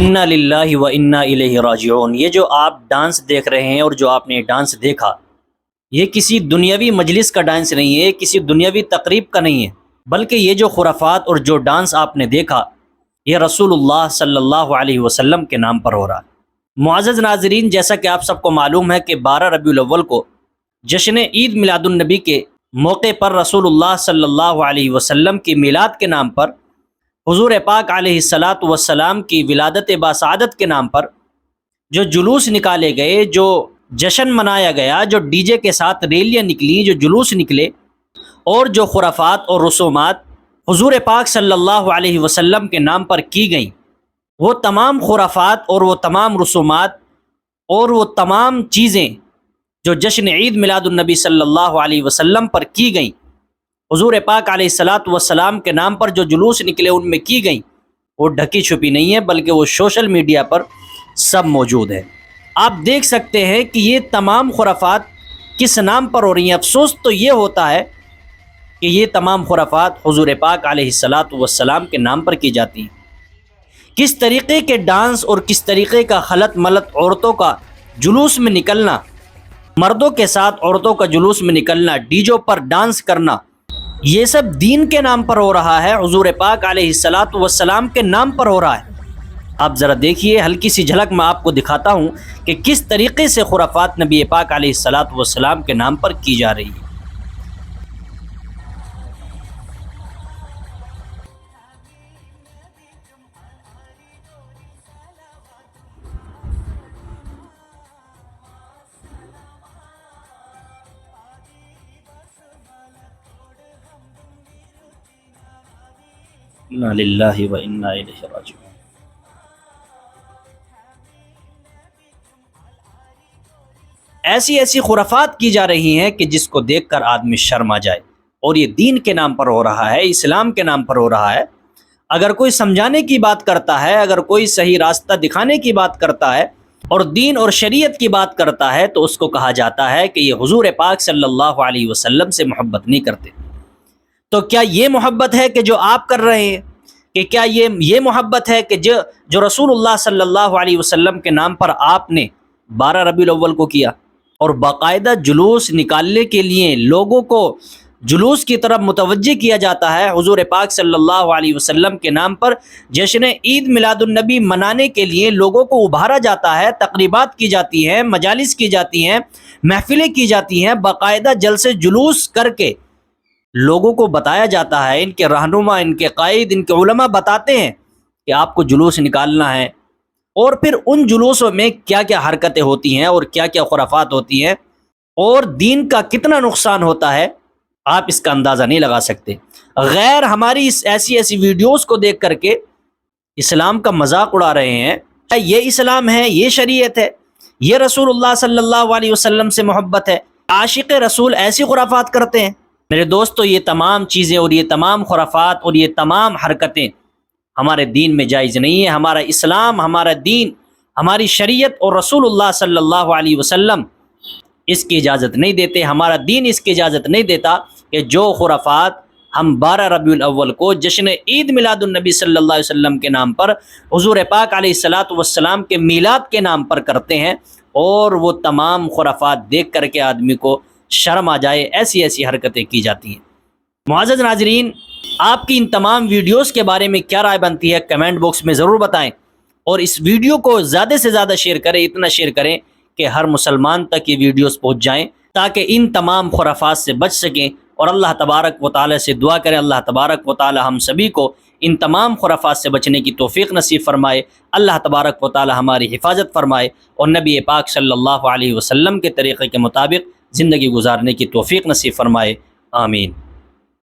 انا للہ و انا الیہ راجعون۔ یہ جو آپ ڈانس دیکھ رہے ہیں اور جو آپ نے ڈانس دیکھا، یہ کسی دنیاوی مجلس کا ڈانس نہیں ہے، کسی دنیاوی تقریب کا نہیں ہے، بلکہ یہ جو خرافات اور جو ڈانس آپ نے دیکھا، یہ رسول اللہ صلی اللہ علیہ وسلم کے نام پر ہو رہا ہے۔ معزز ناظرین، جیسا کہ آپ سب کو معلوم ہے کہ 12 ربیع الاول کو جشن عید میلاد النبی کے موقع پر رسول اللہ صلی اللہ علیہ وسلم کی میلاد کے نام پر، حضور پاک علیہ الصلاۃ والسلام کی ولادت باسعادت کے نام پر جو جلوس نکالے گئے، جو جشن منایا گیا، جو ڈی جے کے ساتھ ریلیاں نکلیں، جو جلوس نکلے، اور جو خرافات اور رسومات حضور پاک صلی اللہ علیہ وسلم کے نام پر کی گئیں، وہ تمام خرافات اور وہ تمام رسومات اور وہ تمام چیزیں جو جشن عید میلاد النبی صلی اللہ علیہ وسلم پر کی گئیں، حضور پاک علیہ الصلاۃ والسلام کے نام پر جو جلوس نکلے ان میں کی گئیں، وہ ڈھکی چھپی نہیں ہے، بلکہ وہ سوشل میڈیا پر سب موجود ہے۔ آپ دیکھ سکتے ہیں کہ یہ تمام خرافات کس نام پر ہو رہی ہیں۔ افسوس تو یہ ہوتا ہے کہ یہ تمام خرافات حضور پاک علیہ الصلاۃ والسلام کے نام پر کی جاتی ہیں۔ کس طریقے کے ڈانس اور کس طریقے کا خلط ملط، عورتوں کا جلوس میں نکلنا، مردوں کے ساتھ عورتوں کا جلوس میں نکلنا، ڈی جے پر ڈانس کرنا، یہ سب دین کے نام پر ہو رہا ہے، حضور پاک علیہ الصلاۃ والسلام کے نام پر ہو رہا ہے۔ آپ ذرا دیکھیے، ہلکی سی جھلک میں آپ کو دکھاتا ہوں کہ کس طریقے سے خرافات نبی پاک علیہ الصلاۃ والسلام کے نام پر کی جا رہی ہے۔ انا للہ و انا الیہ راجعون۔ ایسی خرافات کی جا رہی ہیں کہ جس کو دیکھ کر آدمی شرم آ جائے، اور یہ دین کے نام پر ہو رہا ہے، اسلام کے نام پر ہو رہا ہے۔ اگر کوئی سمجھانے کی بات کرتا ہے، اگر کوئی صحیح راستہ دکھانے کی بات کرتا ہے اور دین اور شریعت کی بات کرتا ہے، تو اس کو کہا جاتا ہے کہ یہ حضور پاک صلی اللہ علیہ وسلم سے محبت نہیں کرتے۔ تو کیا یہ محبت ہے کہ جو آپ کر رہے ہیں؟ کہ کیا یہ محبت ہے کہ جو رسول اللہ صلی اللہ علیہ وسلم کے نام پر آپ نے 12 ربیع الاول کو کیا، اور باقاعدہ جلوس نکالنے کے لیے لوگوں کو جلوس کی طرف متوجہ کیا جاتا ہے، حضور پاک صلی اللہ علیہ وسلم کے نام پر جشن عید میلاد النبی منانے کے لیے لوگوں کو ابھارا جاتا ہے، تقریبات کی جاتی ہیں، مجالس کی جاتی ہیں، محفلیں کی جاتی ہیں، باقاعدہ جلسے جلوس کر کے لوگوں کو بتایا جاتا ہے، ان کے رہنما، ان کے قائد، ان کے علماء بتاتے ہیں کہ آپ کو جلوس نکالنا ہے، اور پھر ان جلوسوں میں کیا کیا حرکتیں ہوتی ہیں اور کیا کیا خرافات ہوتی ہیں اور دین کا کتنا نقصان ہوتا ہے، آپ اس کا اندازہ نہیں لگا سکتے۔ غیر ہماری ایسی ویڈیوز کو دیکھ کر کے اسلام کا مذاق اڑا رہے ہیں۔ یہ اسلام ہے، یہ شریعت ہے، یہ رسول اللہ صلی اللہ علیہ وسلم سے محبت ہے؟ عاشق رسول ایسی خرافات کرتے ہیں؟ میرے دوستو، یہ تمام چیزیں اور یہ تمام خرافات اور یہ تمام حرکتیں ہمارے دین میں جائز نہیں ہے۔ ہمارا اسلام، ہمارا دین، ہماری شریعت اور رسول اللہ صلی اللہ علیہ وسلم اس کی اجازت نہیں دیتے۔ ہمارا دین اس کی اجازت نہیں دیتا کہ جو خرافات ہم 12 ربیع الاول کو جشن عید میلاد النبی صلی اللہ علیہ وسلم کے نام پر، حضور پاک علیہ الصلاۃ والسلام کے میلاد کے نام پر کرتے ہیں، اور وہ تمام خرافات دیکھ کر کے آدمی کو شرم آ جائے، ایسی حرکتیں کی جاتی ہیں۔ معزز ناظرین، آپ کی ان تمام ویڈیوز کے بارے میں کیا رائے بنتی ہے؟ کمنٹ باکس میں ضرور بتائیں، اور اس ویڈیو کو زیادہ سے زیادہ شیئر کریں، اتنا شیئر کریں کہ ہر مسلمان تک یہ ویڈیوز پہنچ جائیں، تاکہ ان تمام خرافات سے بچ سکیں، اور اللہ تبارک و تعالی سے دعا کریں اللہ تبارک و تعالی ہم سبھی کو ان تمام خرافات سے بچنے کی توفیق نصیب فرمائے، اللہ تبارک و تعالی ہماری حفاظت فرمائے، اور نبی پاک صلی اللہ علیہ وسلم کے طریقے کے مطابق زندگی گزارنے کی توفیق نصیب فرمائے۔ آمین۔